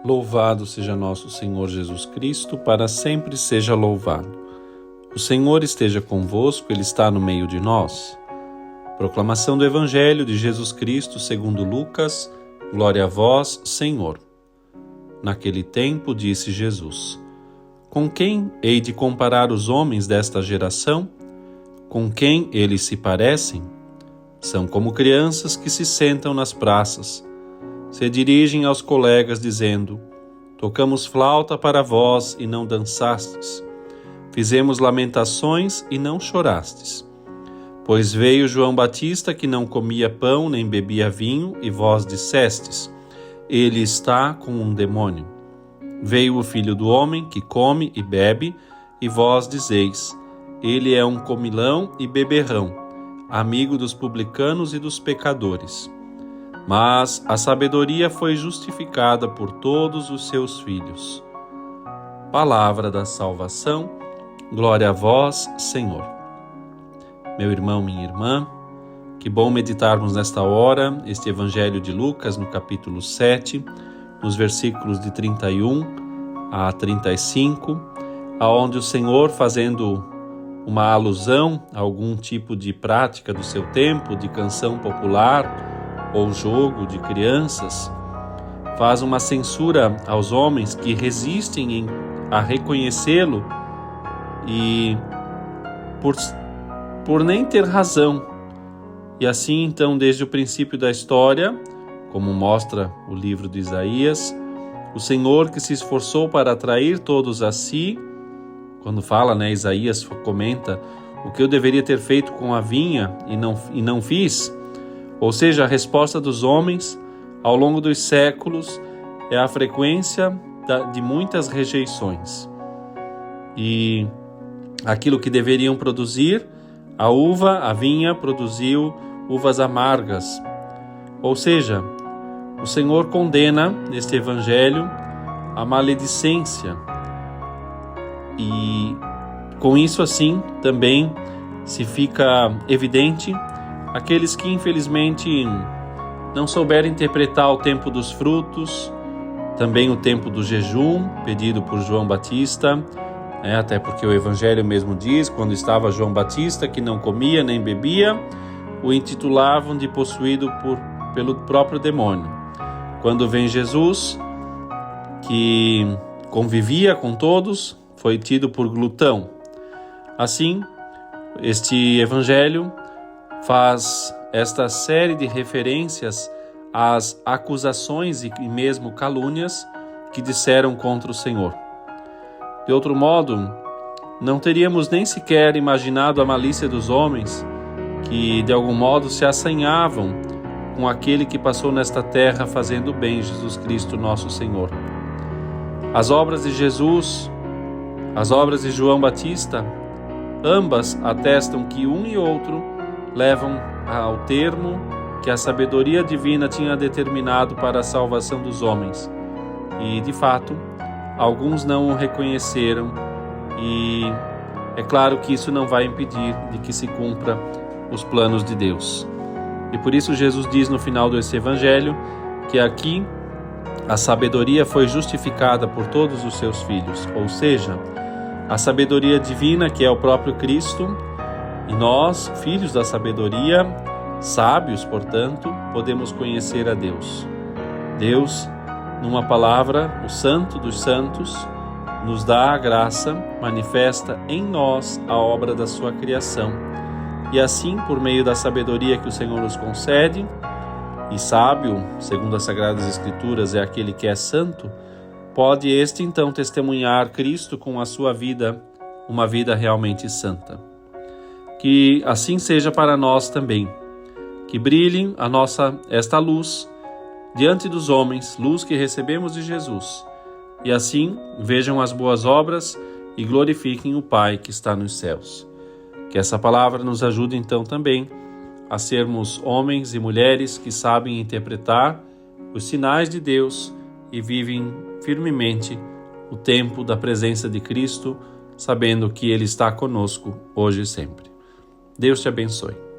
Louvado seja nosso Senhor Jesus Cristo, para sempre seja louvado. O Senhor esteja convosco, Ele está no meio de nós. Proclamação do Evangelho de Jesus Cristo segundo Lucas. Glória a vós, Senhor. Naquele tempo disse Jesus: Com quem hei de comparar os homens desta geração? Com quem eles se parecem? São como crianças que se sentam nas praças. Se dirigem aos colegas dizendo: Tocamos flauta para vós e não dançastes. Fizemos lamentações e não chorastes. Pois veio João Batista que não comia pão nem bebia vinho e vós dissestes: Ele está com um demônio. Veio o Filho do Homem que come e bebe e vós dizeis: Ele é um comilão e beberrão, amigo dos publicanos e dos pecadores. Mas a sabedoria foi justificada por todos os seus filhos. Palavra da salvação, glória a vós, Senhor. Meu irmão, minha irmã, que bom meditarmos nesta hora este Evangelho de Lucas no capítulo 7, nos versículos de 31 a 35, aonde o Senhor, fazendo uma alusão a algum tipo de prática do seu tempo, de canção popular, ou jogo de crianças, faz uma censura aos homens que resistem a reconhecê-lo e por nem ter razão. E assim, então, desde o princípio da história, como mostra o livro de Isaías, o Senhor que se esforçou para atrair todos a si, quando fala, Isaías comenta: o que eu deveria ter feito com a vinha e não fiz. Ou seja, a resposta dos homens ao longo dos séculos é a frequência de muitas rejeições. E aquilo que deveriam produzir, a vinha produziu uvas amargas. Ou seja, o Senhor condena neste Evangelho a maledicência. E com isso assim também se fica evidente aqueles que infelizmente não souberam interpretar o tempo dos frutos, também o tempo do jejum pedido por João Batista, até porque o Evangelho mesmo diz, quando estava João Batista, que não comia nem bebia, o intitulavam de possuído pelo próprio demônio. Quando vem Jesus, que convivia com todos, foi tido por glutão. Assim, este Evangelho faz esta série de referências às acusações e mesmo calúnias que disseram contra o Senhor. De outro modo, não teríamos nem sequer imaginado a malícia dos homens que, de algum modo, se assanhavam com aquele que passou nesta terra fazendo bem, Jesus Cristo, nosso Senhor. As obras de Jesus, as obras de João Batista, ambas atestam que um e outro levam ao termo que a sabedoria divina tinha determinado para a salvação dos homens. E, de fato, alguns não o reconheceram, e é claro que isso não vai impedir de que se cumpra os planos de Deus. E por isso Jesus diz no final desse Evangelho que aqui a sabedoria foi justificada por todos os seus filhos, ou seja, a sabedoria divina, que é o próprio Cristo, e nós, filhos da sabedoria, sábios, portanto, podemos conhecer a Deus. Deus, numa palavra, o Santo dos Santos, nos dá a graça, manifesta em nós a obra da sua criação. E assim, por meio da sabedoria que o Senhor nos concede, e sábio, segundo as Sagradas Escrituras, é aquele que é santo, pode este então testemunhar Cristo com a sua vida, uma vida realmente santa. Que assim seja para nós também, que brilhe esta luz diante dos homens, luz que recebemos de Jesus, e assim vejam as boas obras e glorifiquem o Pai que está nos céus. Que essa palavra nos ajude então também a sermos homens e mulheres que sabem interpretar os sinais de Deus e vivem firmemente o tempo da presença de Cristo, sabendo que Ele está conosco hoje e sempre. Deus te abençoe.